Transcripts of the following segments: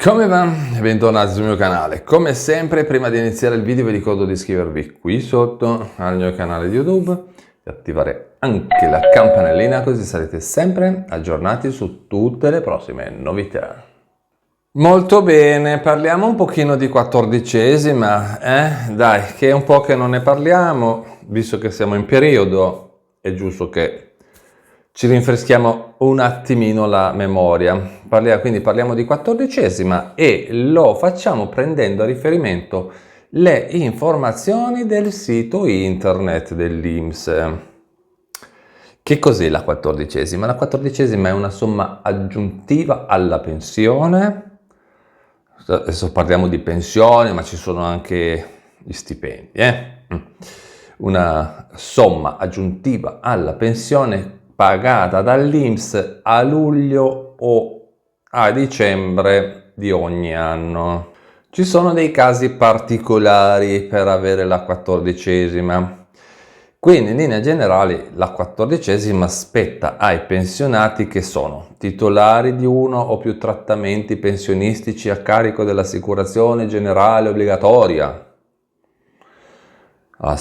Come va? Bentornati sul mio canale. Come sempre, prima di iniziare il video vi ricordo di iscrivervi qui sotto al mio canale di YouTube, di attivare anche la campanellina così sarete sempre aggiornati su tutte le prossime novità. Molto bene, parliamo un pochino di quattordicesima, Dai, che è un po' che non ne parliamo, visto che siamo in periodo, è giusto che ci rinfreschiamo un attimino la memoria. Quindi parliamo di quattordicesima e lo facciamo prendendo a riferimento le informazioni del sito internet dell'INPS. Che cos'è la quattordicesima? La quattordicesima è una somma aggiuntiva alla pensione. Adesso parliamo di pensione, ma ci sono anche gli stipendi. Una somma aggiuntiva alla pensione pagata dall'INPS a luglio o a dicembre di ogni anno. Ci sono dei casi particolari per avere la quattordicesima. Quindi in linea generale la quattordicesima spetta ai pensionati che sono titolari di uno o più trattamenti pensionistici a carico dell'assicurazione generale obbligatoria, a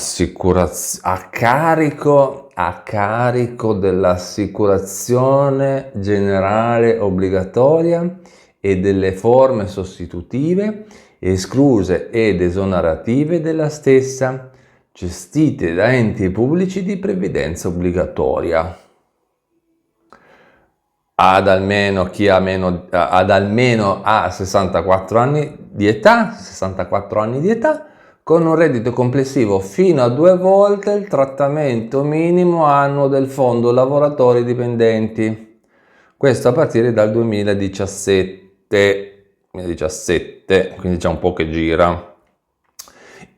carico dell'assicurazione generale obbligatoria e delle forme sostitutive, escluse ed esonerative della stessa, gestite da enti pubblici di previdenza obbligatoria. Ad almeno 64 anni di età, con un reddito complessivo fino a 2 volte il trattamento minimo annuo del Fondo Lavoratori Dipendenti. Questo a partire dal 2017, quindi c'è un po' che gira.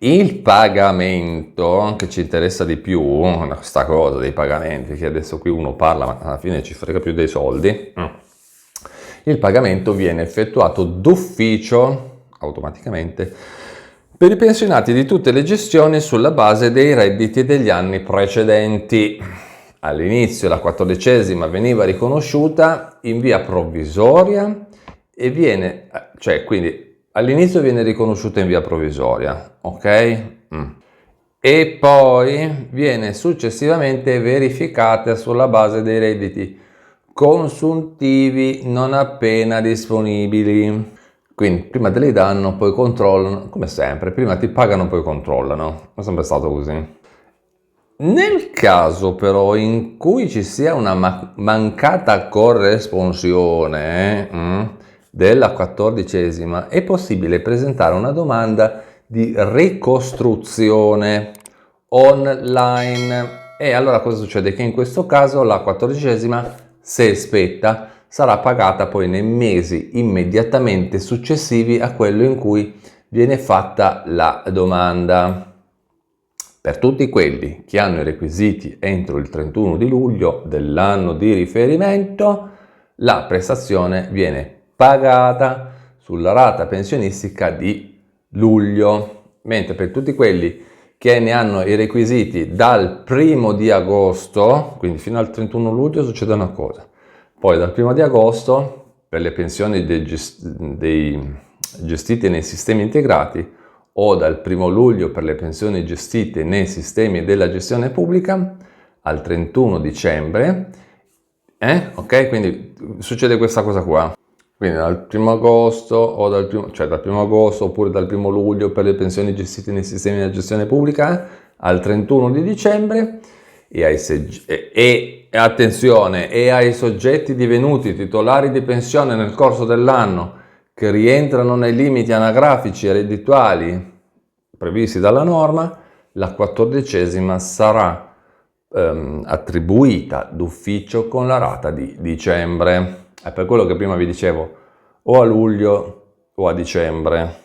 Il pagamento, che ci interessa di più, questa cosa dei pagamenti, che adesso qui uno parla ma alla fine ci frega più dei soldi, il pagamento viene effettuato d'ufficio, automaticamente, per i pensionati di tutte le gestioni sulla base dei redditi degli anni precedenti. All'inizio la quattordicesima veniva riconosciuta in via provvisoria e quindi all'inizio viene riconosciuta in via provvisoria, ok? E poi viene successivamente verificata sulla base dei redditi consuntivi non appena disponibili. Quindi prima te li danno, poi controllano, come sempre, prima ti pagano, poi controllano. È sempre stato così. Nel caso però in cui ci sia una mancata corresponsione della quattordicesima, è possibile presentare una domanda di ricostruzione online. E allora cosa succede? Che in questo caso la quattordicesima, se spetta, sarà pagata poi nei mesi immediatamente successivi a quello in cui viene fatta la domanda. Per tutti quelli che hanno i requisiti entro il 31 di luglio dell'anno di riferimento, la prestazione viene pagata sulla rata pensionistica di luglio, mentre per tutti quelli che ne hanno i requisiti dal 1 di agosto, quindi fino al 31 luglio succede una cosa, poi dal 1 di agosto per le pensioni gestite nei sistemi integrati o dal 1 luglio per le pensioni gestite nei sistemi della gestione pubblica al 31 dicembre, ok? Quindi succede questa cosa qua. Quindi dal 1 agosto dal 1 agosto oppure dal 1 luglio per le pensioni gestite nei sistemi della gestione pubblica al 31 di dicembre e attenzione, e ai soggetti divenuti titolari di pensione nel corso dell'anno che rientrano nei limiti anagrafici e reddituali previsti dalla norma, la quattordicesima sarà attribuita d'ufficio con la rata di dicembre. È per quello che prima vi dicevo, o a luglio o a dicembre.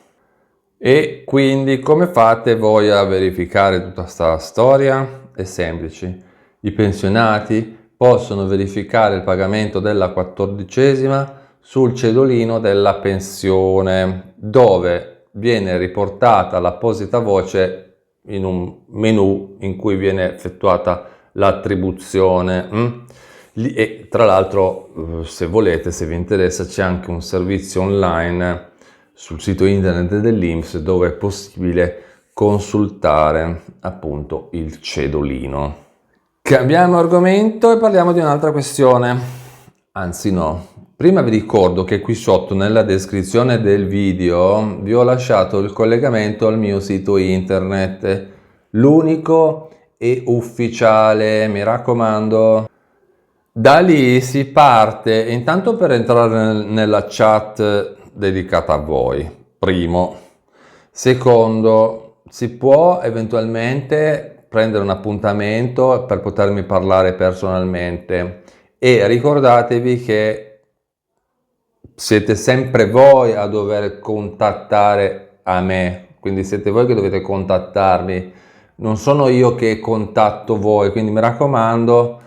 E quindi come fate voi a verificare tutta questa storia? È semplice. I pensionati possono verificare il pagamento della quattordicesima sul cedolino della pensione, dove viene riportata l'apposita voce in un menu in cui viene effettuata l'attribuzione. E tra l'altro, se volete, se vi interessa, c'è anche un servizio online sul sito internet dell'INPS, dove è possibile consultare appunto il cedolino. Cambiamo argomento e parliamo di un'altra questione. Anzi no, prima vi ricordo che qui sotto nella descrizione del video vi ho lasciato il collegamento al mio sito internet, l'unico e ufficiale, mi raccomando. Da lì si parte, intanto per entrare nella chat dedicata a voi, primo. Secondo, si può eventualmente prendere un appuntamento per potermi parlare personalmente e ricordatevi che siete sempre voi a dover contattare a me, quindi siete voi che dovete contattarmi, non sono io che contatto voi, quindi mi raccomando,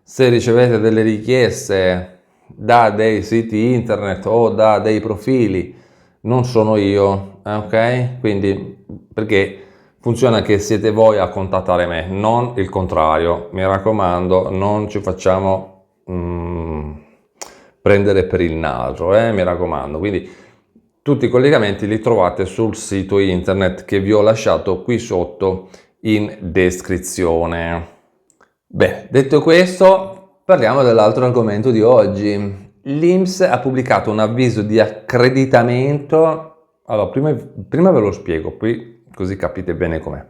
se ricevete delle richieste da dei siti internet o da dei profili, non sono io, ok? Quindi perché funziona che siete voi a contattare me, non il contrario, mi raccomando, non ci facciamo prendere per il naso, mi raccomando. Quindi tutti i collegamenti li trovate sul sito internet che vi ho lasciato qui sotto in descrizione. Beh, detto questo, parliamo dell'altro argomento di oggi. L'INPS ha pubblicato un avviso di accreditamento. Allora, prima ve lo spiego, poi così capite bene com'è.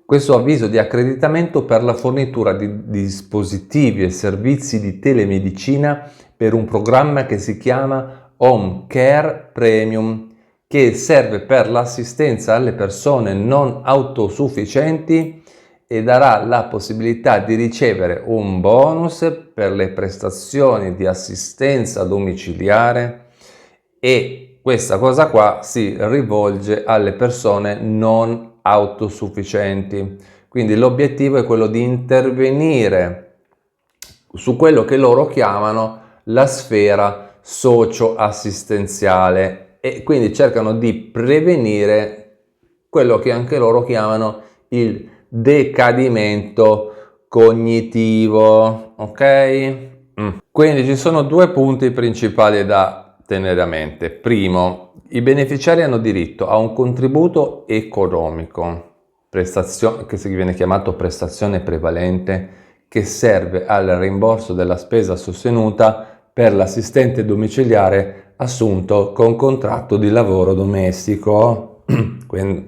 Questo avviso di accreditamento per la fornitura di dispositivi e servizi di telemedicina per un programma che si chiama Home Care Premium, che serve per l'assistenza alle persone non autosufficienti e darà la possibilità di ricevere un bonus per le prestazioni di assistenza domiciliare, e questa cosa qua si rivolge alle persone non autosufficienti. Quindi l'obiettivo è quello di intervenire su quello che loro chiamano la sfera socio-assistenziale e quindi cercano di prevenire quello che anche loro chiamano il decadimento cognitivo, ok? Quindi ci sono due punti principali da tenere a mente. Primo, i beneficiari hanno diritto a un contributo economico, che viene chiamato prestazione prevalente, che serve al rimborso della spesa sostenuta per l'assistente domiciliare assunto con contratto di lavoro domestico.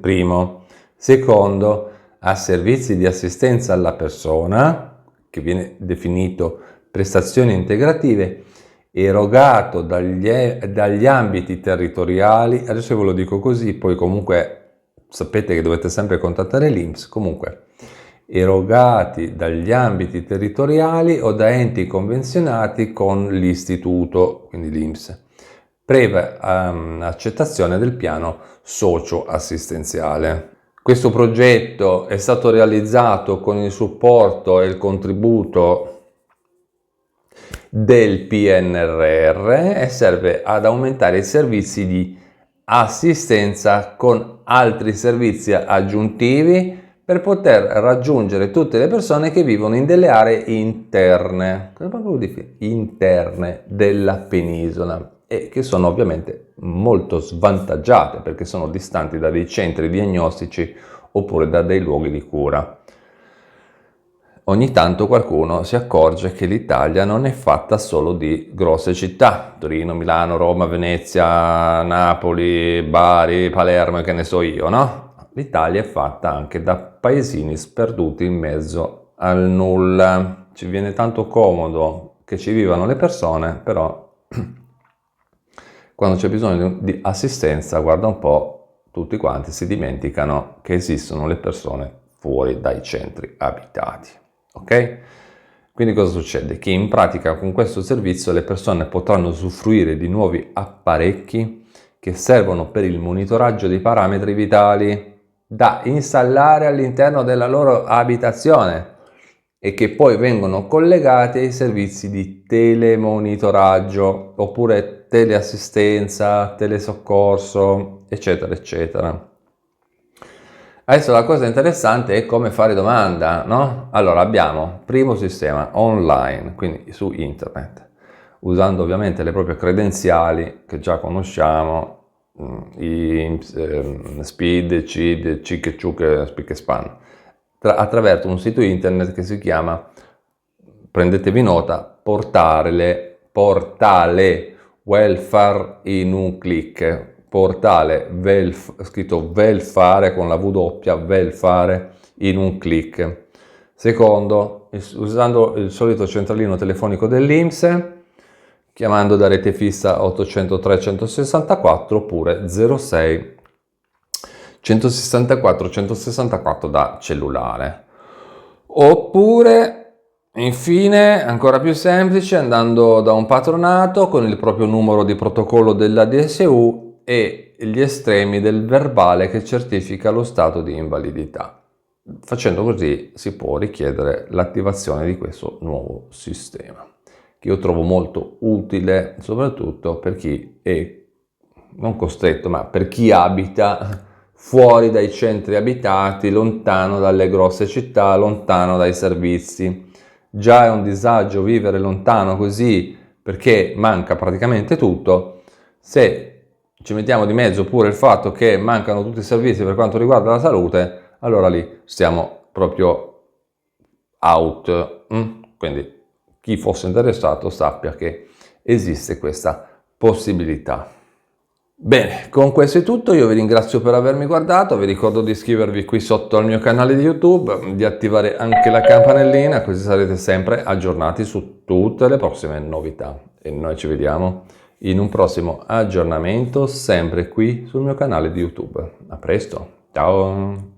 Primo. Secondo, a servizi di assistenza alla persona, che viene definito prestazioni integrative, erogato dagli ambiti territoriali, adesso ve lo dico così, poi comunque sapete che dovete sempre contattare l'INPS, comunque erogati dagli ambiti territoriali o da enti convenzionati con l'istituto, quindi l'INPS, previa accettazione del piano socio-assistenziale. Questo progetto è stato realizzato con il supporto e il contributo del PNRR e serve ad aumentare i servizi di assistenza con altri servizi aggiuntivi per poter raggiungere tutte le persone che vivono in delle aree interne della penisola e che sono ovviamente molto svantaggiate perché sono distanti da dei centri diagnostici oppure da dei luoghi di cura. Ogni tanto qualcuno si accorge che l'Italia non è fatta solo di grosse città, Torino, Milano, Roma, Venezia, Napoli, Bari, Palermo e che ne so io, no? L'Italia è fatta anche da paesini sperduti in mezzo al nulla. Ci viene tanto comodo che ci vivano le persone, però quando c'è bisogno di assistenza, guarda un po', tutti quanti si dimenticano che esistono le persone fuori dai centri abitati. Ok? Quindi cosa succede? Che in pratica con questo servizio le persone potranno usufruire di nuovi apparecchi che servono per il monitoraggio dei parametri vitali da installare all'interno della loro abitazione e che poi vengono collegati ai servizi di telemonitoraggio oppure teleassistenza, telesoccorso, eccetera, eccetera. Adesso la cosa interessante è come fare domanda, no? Allora abbiamo primo sistema online, quindi su internet, usando ovviamente le proprie credenziali che già conosciamo, Speed, CID, Cic, Ciuc, Spic e Span, attraverso un sito internet che si chiama, prendetevi nota, portale welfare in un click, portale scritto welfare con la W, welfare in un click. Secondo, usando il solito centralino telefonico dell'INPS, chiamando da rete fissa 803 164 oppure 06 164 164 da cellulare. Oppure, infine, ancora più semplice, andando da un patronato con il proprio numero di protocollo della DSU e gli estremi del verbale che certifica lo stato di invalidità. Facendo così si può richiedere l'attivazione di questo nuovo sistema, che io trovo molto utile, soprattutto per chi è non costretto, ma per chi abita fuori dai centri abitati, lontano dalle grosse città, lontano dai servizi. Già è un disagio vivere lontano così, perché manca praticamente tutto. Se ci mettiamo di mezzo pure il fatto che mancano tutti i servizi per quanto riguarda la salute, allora lì stiamo proprio out. Quindi chi fosse interessato sappia che esiste questa possibilità. Bene, con questo è tutto, io vi ringrazio per avermi guardato, vi ricordo di iscrivervi qui sotto al mio canale di YouTube, di attivare anche la campanellina, così sarete sempre aggiornati su tutte le prossime novità. E noi ci vediamo in un prossimo aggiornamento, sempre qui sul mio canale di YouTube. A presto, ciao!